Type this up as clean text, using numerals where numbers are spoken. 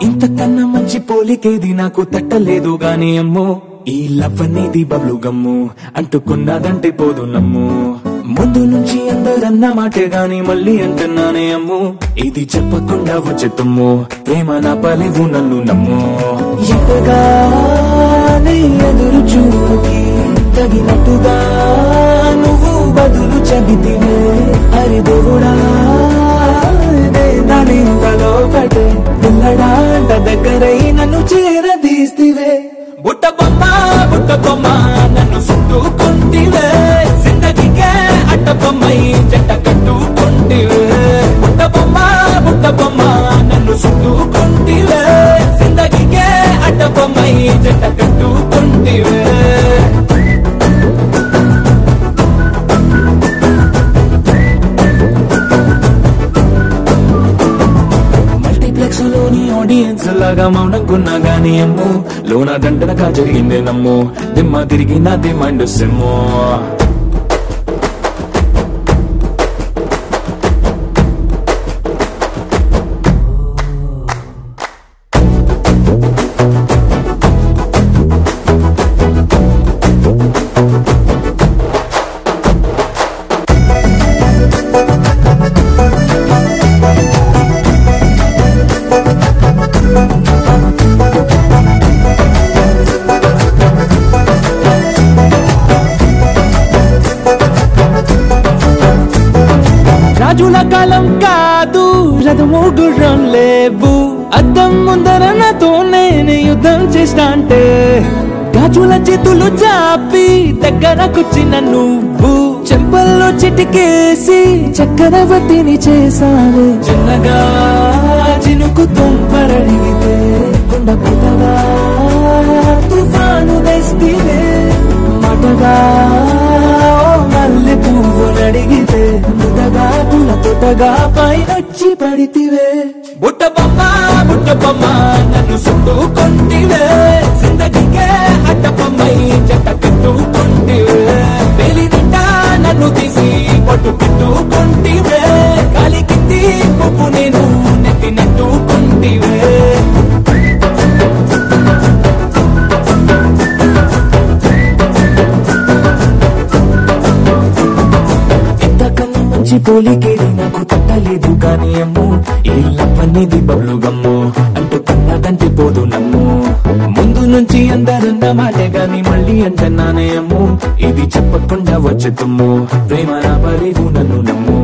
ఇంతకన్నా మంచి పోలికేది నాకు తట్టలేదు గాని అమ్మో ఈ లవ్ అనేది బబ్లు గమ్ము అంటుకున్నదంటే పోదు నమ్ము ముందు నుంచి అందరన్న మాటే గాని మళ్ళీ అంటున్నానే అమ్ము ఇది చెప్పకుండా వచ్చే తుమ్ము ప్రేమ నా పలేవు నన్ను నమ్ము ఎంతగానే ఎదురు చూకి తగినట్టుగా నువ్వు బదులు చెబితివే అరి దేవుడా నానింతలో పటే పిల్లడాంట దగ్గరై నన్ను చేరదీస్తివే బుట్ట బొమ్మ నన్ను చుట్టుకుంటివే జిందగీకే అట్ట బొమ్మై జంట కట్టుకుంటివే బుట్ట బొమ్మ నన్ను చుట్టుకుంటివే జిందగీకే అట్ట బొమ్మై జంట కట్టుకుంటివే లోని ఆడియన్స్ లాగా మౌనంకున్నా గానీ అమ్ము లోన దండనగా జరిగిందే నమ్ము దిమ్మ తిరిగి నా దిమ్మండు సిమ్ము రాజుల కాలం కాదు రథము గుర్రం లేవు అద్దం ముందర నాతో నేను యుద్ధం చేస్తా అంటే గాజుల చేతులు చాపి దగ్గరకొచ్చిన నువ్వు చెంపల్లో చిటికేసి చక్రవర్తిని చేసావు చిన్నగా చినుకు తుంపరడిగితే కొండ పుట్టగా తుఫాను తెస్తివే మాటగా మల్లె పువ్వు నడిగితే ముదగా పుల తొటగా పైనొచ్చి పడితివే బుట్ట బొమ్మ నన్ను చుట్టుకుంటివే జిందగీకే అట్ట బొమ్మై జంట కట్టుకుంటివే వేలి నిండా నన్ను తీసి పట్టు పెట్టుకుంటివే కాలి కింది పువ్వు నేను నెత్తినట్టుకుంటివే పోలికేది నాకు తట్టలేదు కానీ అమ్ము ఈ లవ్ అనేది బబ్లు గమ్ము అంటుకున్నదంటే పోదు నమ్ము ముందు నుంచి అందరన్న మాటే గాని మళ్ళీ అంటున్నానే అమ్ము ఇది చెప్పకుండా వచ్చే తుమ్ము ప్రేమ నా పలేవు నన్ను నమ్ము